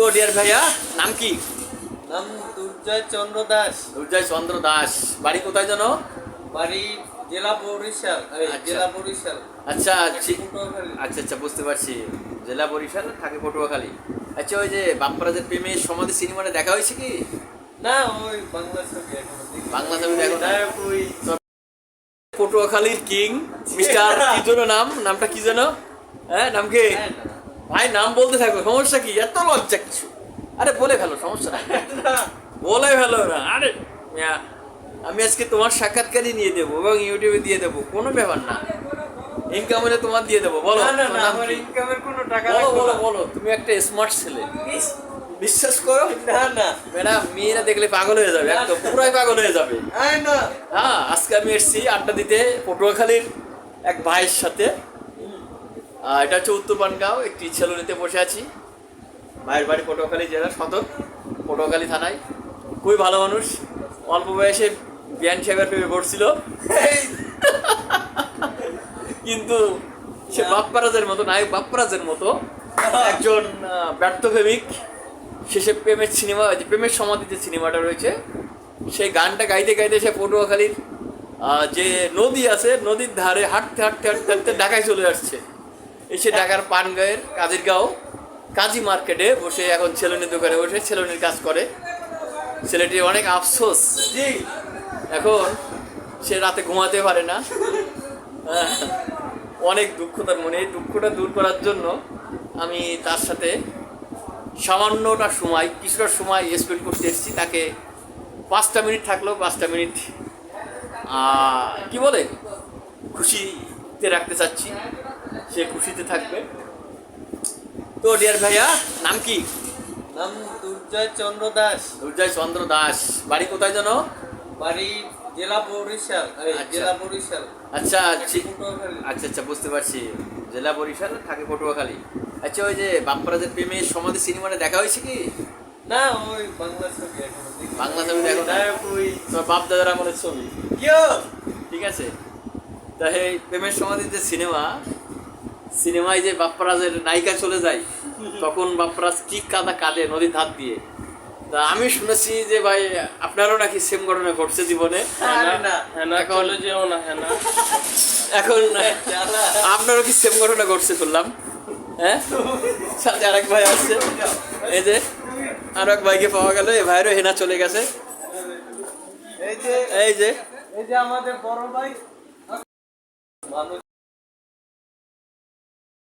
তো ডিয়ার ভাইয়া, নাম কি? নাম দুর্জয় চন্দ্র দাস। দুর্জয় চন্দ্র দাস। বাড়ি কোথায় জানো? বাড়ি জেলা বরিশাল। আচ্ছা। জেলা বরিশাল। আচ্ছা পটুয়াখালী। আচ্ছা, বুঝতে পারছি। জেলা বরিশাল, থাকে পটুয়াখালী। আচ্ছা, ওই যে বাপ্পারাজের প্রেমের সমাধি সিনেমাটা দেখা হয়েছে কি? না, ওই বাংলা ছবি এখনো দেখিনি। বাংলা ছবি দেখো না? নায়ক ওই পটুয়াখালীর কিং মিস্টার কি যেন নামটা কি যেন? হ্যাঁ, নাম কি? হ্যাঁ, না। ভাই নাম বলতে থাকো, সমস্যা কি? এত লজ্জা কিছু? আরে বলে ফেলো, সমস্যা নাই। না, বলে ফেলো না। আরে মিয়া, আমি আজকে তোমার সাক্ষাৎকারই নিয়ে দেবো এবং ইউটিউবে দিয়ে দেবো, কোনো ব্যাপার না। ইনকাম হলে তোমার দিয়ে দেবো। বলো না, না, তোমার না, নাম আমার কি? ইনকামের কোনো টাকা বলো লাগবে বলো না। বলো, তুমি একটা স্মার্ট ছেলে, ইস, বিশ্বাস করো। না, না, ম্যাডাম, মেয়েরা দেখলে পাগল হয়ে যাবে, একদম পুরাই পাগল হয়ে যাবে। আয় না। হ্যাঁ, আজকে আমি এসেছি আড্ডা দিতে পটুয়াখালীর এক ভাইয়ের সাথে। এটা হচ্ছে উত্তর পানগাঁও, একটি ছেলুনিতে বসে আছি। ভাইয়ের বাড়ি পটুয়াখালী জেলা সদর, পটুয়াখালী থানায়। খুবই ভালো মানুষ, অল্প বয়সে বিয়ান সাহেবের প্রেমে পড়ছিল, কিন্তু সে বাপ্পারাজের মতো, নায়ক বাপ্পারাজের মতো একজন ব্যর্থ প্রেমিক। শেষে প্রেমের সিনেমা, যে প্রেমের সমাধি যে সিনেমাটা রয়েছে, সেই গানটা গাইতে গাইতে সে পটুয়াখালীর যে নদী আছে, নদীর ধারে হাঁটতে হাঁটতে হাঁটতে হাঁটতে ঢাকায় চলে আসছে। এসে ঢাকার পানগাঁয়ের কাদিরগাঁও কাজী মার্কেটে বসে এখন ছেলুনির দোকানে বসে ছেলুনির কাজ করে। ছেলেটির অনেক আফসোস, জি। এখন সে রাতে ঘুমাতে পারে না। অনেক দুঃখ তার মনে। এই দুঃখটা দূর করার জন্য আমি তার সাথে সামান্যটা সময়, কিছুটা সময় স্পেন্ড করতে এসেছি। তাকে 5টা মিনিট থাকলেও 5টা মিনিট কি বলে খুশিতে রাখতে চাচ্ছি, সে খুশিতে থাকবে। তো ডিয়ার ভাইয়া, নাম কি? নাম দুর্জয় চন্দ্র দাস। দুর্জয় চন্দ্র দাস। বাড়ি কোথায় জানো? বাড়ি জেলা বরিশাল। আচ্ছা। জেলা বরিশাল। আচ্ছা পটুয়াখালী। আচ্ছা, বুঝতে পারছি। জেলা বরিশাল, থাকে পটুয়াখালী। আচ্ছা, ওই যে বাপ্পারাজের প্রেমের সমাধি সিনেমাটা দেখা হয়েছে কি? না, ওই বাংলা ছবি এখনো দেখিনি। বাংলা ছবি দেখো না? নায়ক ওই তোমার বাপ দাদার আমলের ছবি, ইয়ো। ঠিক আছে। তা এই প্রেমের সমাধির যে সিনেমায় যে বাপ্পারাজের নায়িকা চলে যায়, তখন বাপ্পারাজ কি কাঁদে নদীর ধার দিয়ে। তা আমি শুনেছি যে ভাই আপনারও নাকি সেম ঘটনা ঘটছে জীবনে। আরে না, এখন যেও না, হ্যাঁ না। এখন আপনারও কি সেম ঘটনা ঘটছে শুনলাম? হ্যাঁ, সাথে আরেক ভাই আসছে, এই যে আরো এক ভাইকে পাওয়া গেল। এই ভাইয়েরও হেনা চলে গেছে। এই যে এই যে এই যে আমাদের বড় ভাই, মানুষ